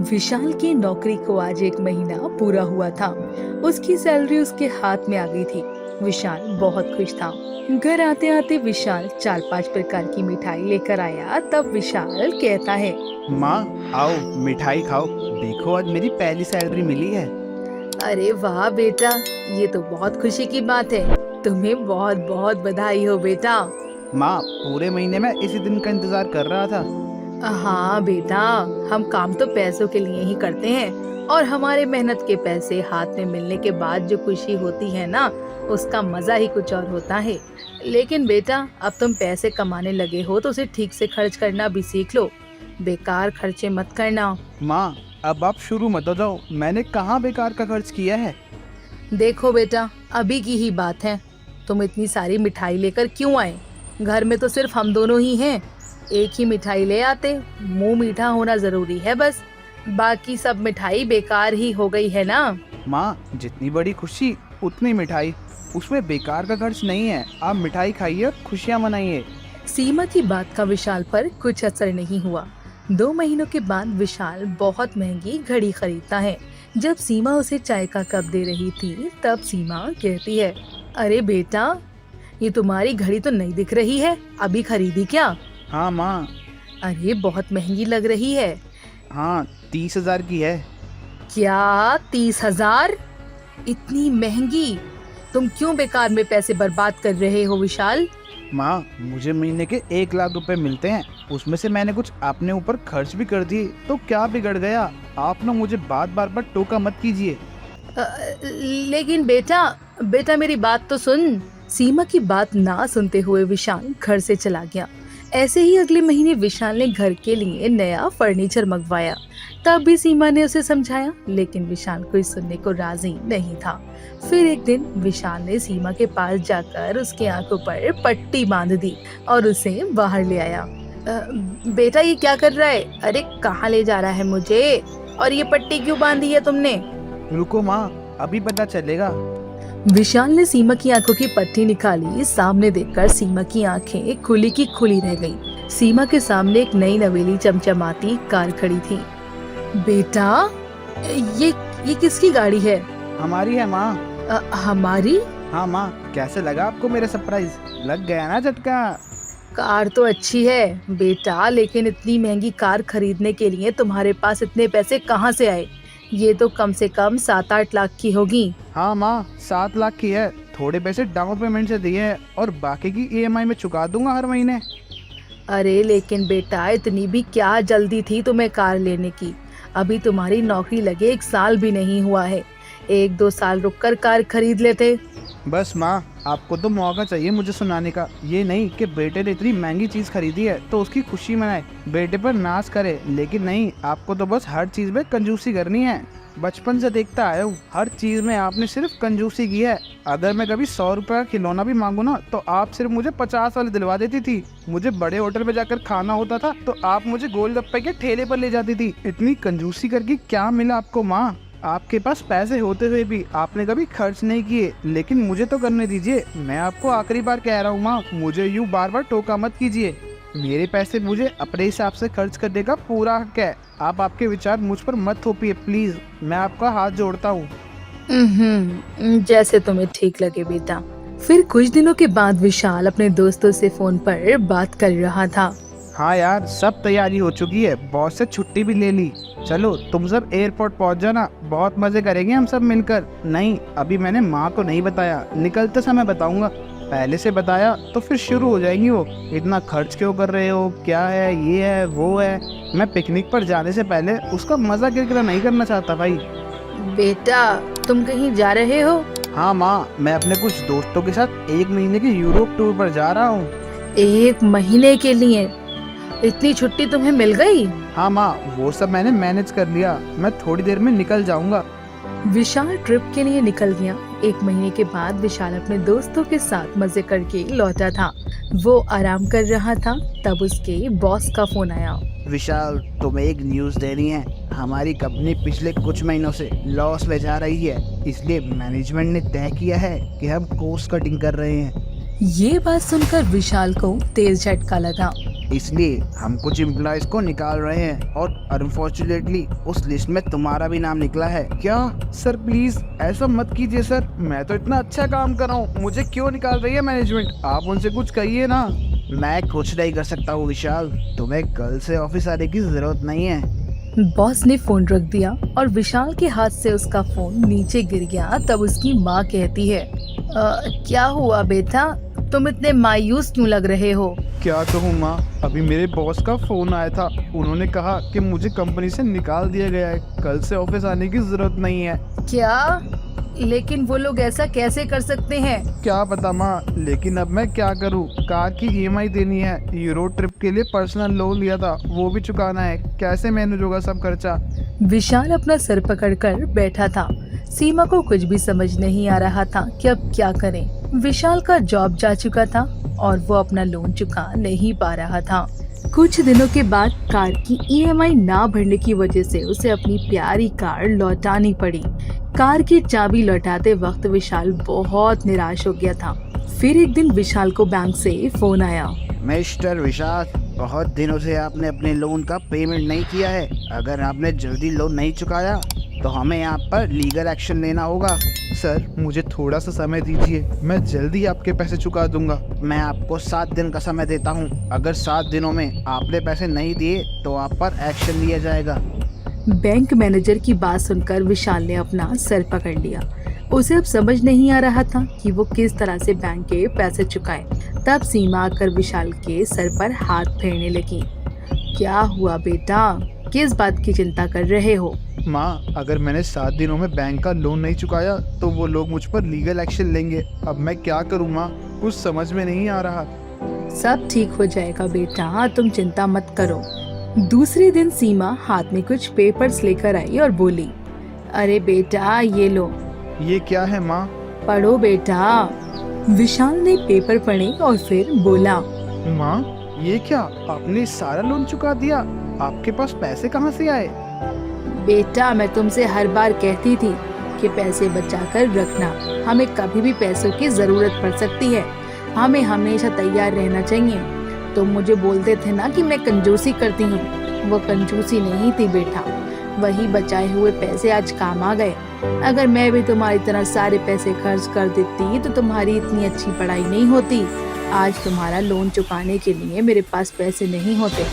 विशाल की नौकरी को आज 1 महीना पूरा हुआ था। उसकी सैलरी उसके हाथ में आ गई थी। विशाल बहुत खुश था। घर आते आते विशाल 4-5 प्रकार की मिठाई लेकर आया। तब विशाल कहता है, माँ, आओ मिठाई खाओ। देखो आज मेरी पहली सैलरी मिली है। अरे वाह बेटा, ये तो बहुत खुशी की बात है। तुम्हें बहुत बहुत बधाई हो बेटा। माँ, पूरे महीने में इसी दिन का इंतजार कर रहा था। हाँ बेटा, हम काम तो पैसों के लिए ही करते हैं, और हमारे मेहनत के पैसे हाथ में मिलने के बाद जो खुशी होती है ना, उसका मजा ही कुछ और होता है। लेकिन बेटा, अब तुम पैसे कमाने लगे हो तो उसे ठीक से खर्च करना भी सीख लो। बेकार खर्चे मत करना। माँ, अब आप शुरू मत हो जाओ। मैंने कहाँ बेकार का खर्च किया है। देखो बेटा, अभी की ही बात है। तुम इतनी सारी मिठाई लेकर क्यों आए? घर में तो सिर्फ हम दोनों ही हैं। एक ही मिठाई ले आते, मुंह मीठा होना जरूरी है बस। बाकी सब मिठाई बेकार ही हो गई है ना। माँ, जितनी बड़ी खुशी उतनी मिठाई। उसमें बेकार का खर्च नहीं है। आप मिठाई खाइए और खुशियाँ मनाइए। सीमा की बात का विशाल पर कुछ असर नहीं हुआ। 2 महीनों के बाद विशाल बहुत महंगी घड़ी खरीदता है। जब सीमा उसे चाय का कप दे रही थी, तब सीमा कहती है, अरे बेटा, ये तुम्हारी घड़ी तो नहीं दिख रही है, अभी खरीदी क्या? हाँ माँ। अरे बहुत महंगी लग रही है। हाँ, 30,000 की है। क्या 30,000? इतनी महंगी? तुम क्यों बेकार में पैसे बर्बाद कर रहे हो विशाल? माँ, मुझे महीने के 1 लाख रुपए मिलते हैं। उसमें से मैंने कुछ अपने ऊपर खर्च भी कर दिए, तो क्या बिगड़ गया? आप ना मुझे बार बार टोका मत कीजिए। अ, लेकिन बेटा, बेटा मेरी बात तो सुन। सीमा की बात ना सुनते हुए विशाल घर से चला गया। ऐसे ही अगले महीने विशाल ने घर के लिए नया फर्नीचर मंगवाया। तब भी सीमा ने उसे समझाया, लेकिन विशाल कोई सुनने को राजी नहीं था। फिर एक दिन विशाल ने सीमा के पास जाकर उसकी आंखों पर पट्टी बांध दी और उसे बाहर ले आया। बेटा, ये क्या कर रहा है? अरे कहाँ ले जा रहा है मुझे? और ये पट्टी क्यों बांधी है तुमने? रुको माँ, अभी पता चलेगा। विशाल ने सीमा की आंखों की पट्टी निकाली। सामने देखकर सीमा की आंखें खुली की खुली रह गईं। सीमा के सामने एक नई नवेली चमचमाती कार खड़ी थी। बेटा, ये किसकी गाड़ी है? हमारी है माँ। हमारी? हाँ माँ, कैसे लगा आपको मेरा सरप्राइज? लग गया ना झटका? कार तो अच्छी है बेटा, लेकिन इतनी महंगी कार खरीदने के लिए तुम्हारे पास इतने पैसे कहाँ से आए? ये तो कम से कम 7-8 लाख की होगी। हाँ माँ, 7 लाख की है। थोड़े पैसे डाउन पेमेंट से दिए हैं और बाकी की ईएमआई में चुका दूंगा हर महीने। अरे लेकिन बेटा, इतनी भी क्या जल्दी थी तुम्हें कार लेने की? अभी तुम्हारी नौकरी लगे 1 साल भी नहीं हुआ है। 1-2 साल रुककर कार खरीद लेते। बस माँ, आपको तो मौका चाहिए मुझे सुनाने का। ये नहीं कि बेटे ने इतनी महंगी चीज खरीदी है तो उसकी खुशी मनाए, बेटे पर नाज करे। लेकिन नहीं, आपको तो बस हर चीज में कंजूसी करनी है। बचपन से देखता आया हूँ, हर चीज में आपने सिर्फ कंजूसी की है। अगर मैं कभी 100 रुपए का खिलौना भी मांगू ना, तो आप सिर्फ मुझे 50 वाले दिलवा देती थी। मुझे बड़े होटल में जाकर खाना होता था तो आप मुझे गोलगप्पे के ठेले पर ले जाती थी। इतनी कंजूसी करके क्या मिला आपको माँ? आपके पास पैसे होते हुए भी आपने कभी खर्च नहीं किए। लेकिन मुझे तो करने दीजिए। मैं आपको आखिरी बार कह रहा हूँ माँ, मुझे यूँ बार बार टोका मत कीजिए। मेरे पैसे मुझे अपने हिसाब से खर्च करने का पूरा हक है। आप आपके विचार मुझ पर मत थोपिए प्लीज। मैं आपका हाथ जोड़ता हूँ। जैसे तुम्हें ठीक लगे बेटा। फिर कुछ दिनों के बाद विशाल अपने दोस्तों से फोन पर बात कर रहा था। हाँ यार, सब तैयारी हो चुकी है। बॉस से छुट्टी भी ले ली। चलो तुम सब एयरपोर्ट पहुंच जाना, बहुत मजे करेंगे हम सब मिलकर। नहीं, अभी मैंने माँ को नहीं बताया, निकलते समय बताऊंगा। पहले से बताया तो फिर शुरू हो जाएंगी वो, इतना खर्च क्यों कर रहे हो, क्या है, ये है वो है। मैं पिकनिक पर जाने से पहले उसका मजा किरकिरा नहीं करना चाहता भाई। बेटा, तुम कहीं जा रहे हो? हाँ माँ, मैं अपने कुछ दोस्तों के साथ 1 महीने के यूरोप टूर पर जा रहा हूँ। 1 महीने के लिए? इतनी छुट्टी तुम्हें मिल गई? हाँ माँ, वो सब मैंने मैनेज कर लिया। मैं थोड़ी देर में निकल जाऊंगा। विशाल ट्रिप के लिए निकल गया। 1 महीने के बाद विशाल अपने दोस्तों के साथ मजे करके लौटा था। वो आराम कर रहा था, तब उसके बॉस का फोन आया। विशाल, तुम्हें एक न्यूज़ देनी है। हमारी कंपनी पिछले कुछ महीनों से लॉस में जा रही है, इसलिए मैनेजमेंट ने तय किया है कि हम कॉस्ट कटिंग कर रहे हैं। ये बात सुनकर विशाल को तेज झटका लगा। इसलिए हम कुछ एम्प्लॉयज को निकाल रहे हैं और अनफॉर्चुनेटली उस लिस्ट में तुम्हारा भी नाम निकला है। क्या सर प्लीज ऐसा मत कीजिए सर, मैं तो इतना अच्छा काम कर रहा हूँ, मुझे क्यों निकाल रही है मैनेजमेंट? आप उनसे कुछ कहिए ना। मैं कुछ नहीं कर सकता हूँ विशाल, तुम्हें कल से ऑफिस आने की जरूरत नहीं है। बॉस ने फोन रख दिया और विशाल के हाथ से उसका फोन नीचे गिर गया। तब उसकी माँ कहती है, क्या हुआ बेटा, तुम इतने मायूस क्यों लग रहे हो? क्या कहूँ माँ, अभी मेरे बॉस का फोन आया था, उन्होंने कहा कि मुझे कंपनी से निकाल दिया गया है, कल से ऑफिस आने की जरूरत नहीं है। क्या? लेकिन वो लोग ऐसा कैसे कर सकते हैं? क्या पता माँ, लेकिन अब मैं क्या करूँ, कार की ईएमआई देनी है, यूरोप ट्रिप के लिए पर्सनल लोन लिया था वो भी चुकाना है, कैसे मैनेज होगा सब खर्चा? विशाल अपना सर पकड़कर बैठा था। सीमा को कुछ भी समझ नहीं आ रहा था कि अब क्या करें। विशाल का जॉब जा चुका था और वो अपना लोन चुका नहीं पा रहा था। कुछ दिनों के बाद कार की ईएमआई ना भरने की वजह से उसे अपनी प्यारी कार लौटानी पड़ी। कार की चाबी लौटाते वक्त विशाल बहुत निराश हो गया था। फिर एक दिन विशाल को बैंक से फोन आया। मिस्टर विशाल, बहुत दिनों से आपने अपने लोन का पेमेंट नहीं किया है, अगर आपने जल्दी लोन नहीं चुकाया तो हमें यहाँ पर लीगल एक्शन लेना होगा। सर मुझे थोड़ा सा समय दीजिए, मैं जल्दी आपके पैसे चुका दूंगा। मैं आपको 7 दिन का समय देता हूँ, अगर 7 दिनों में आपने पैसे नहीं दिए तो आप पर एक्शन लिया जाएगा। बैंक मैनेजर की बात सुनकर विशाल ने अपना सर पकड़ लिया। उसे अब समझ नहीं आ रहा था कि वो किस तरह से बैंक के पैसे चुकाए। तब सीमा आकर विशाल के सर पर हाथ फेरने लगी। क्या हुआ बेटा, किस बात की चिंता कर रहे हो? माँ, अगर मैंने 7 दिनों में बैंक का लोन नहीं चुकाया तो वो लोग मुझ पर लीगल एक्शन लेंगे। अब मैं क्या करूँ माँ, कुछ समझ में नहीं आ रहा। सब ठीक हो जाएगा बेटा, तुम चिंता मत करो। दूसरे दिन सीमा हाथ में कुछ पेपर्स लेकर आई और बोली, अरे बेटा ये लो। ये क्या है माँ? पढ़ो बेटा। विशाल ने पेपर पढ़े और फिर बोला, माँ ये क्या, आपने सारा लोन चुका दिया, आपके पास पैसे कहाँ से आए? बेटा मैं तुमसे हर बार कहती थी कि पैसे बचा कर रखना, हमें कभी भी पैसों की जरूरत पड़ सकती है, हमें हमेशा तैयार रहना चाहिए। तुम मुझे बोलते थे ना कि मैं कंजूसी करती हूँ, वो कंजूसी नहीं थी बेटा, वही बचाए हुए पैसे आज काम आ गए। अगर मैं भी तुम्हारी तरह सारे पैसे खर्च कर देती तो तुम्हारी इतनी अच्छी पढ़ाई नहीं होती। आज तुम्हारा लोन चुकाने के लिए मेरे पास पैसे नहीं होते।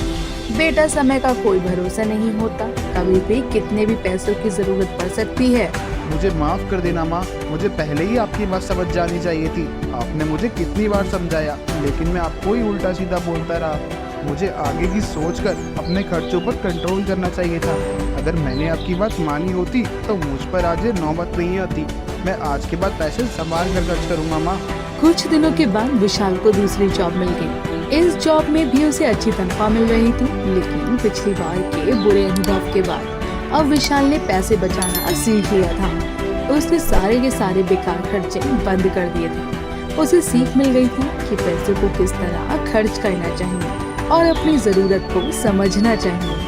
बेटा समय का कोई भरोसा नहीं होता, कभी भी कितने भी पैसों की जरूरत पड़ सकती है। मुझे माफ कर देना माँ, मुझे पहले ही आपकी बात समझ जानी चाहिए थी। आपने मुझे कितनी बार समझाया लेकिन मैं आपको ही उल्टा सीधा बोलता रहा। मुझे आगे की सोचकर अपने खर्चों पर कंट्रोल करना चाहिए था। अगर मैंने आपकी बात मानी होती तो मुझ पर आज ये नौबत नहीं आती। मैं आज के बाद पैसे संभाल कर खर्च करूँगा माँ। कुछ दिनों के बाद विशाल को दूसरी जॉब मिल गई। इस जॉब में भी उसे अच्छी तनख्वाह मिल रही थी, लेकिन पिछली बार के बुरे अनुभव के बाद अब विशाल ने पैसे बचाना सीख लिया था। उसने सारे के सारे बेकार खर्चे बंद कर दिए थे। उसे सीख मिल गई थी कि पैसों को किस तरह खर्च करना चाहिए और अपनी जरूरत को समझना चाहिए।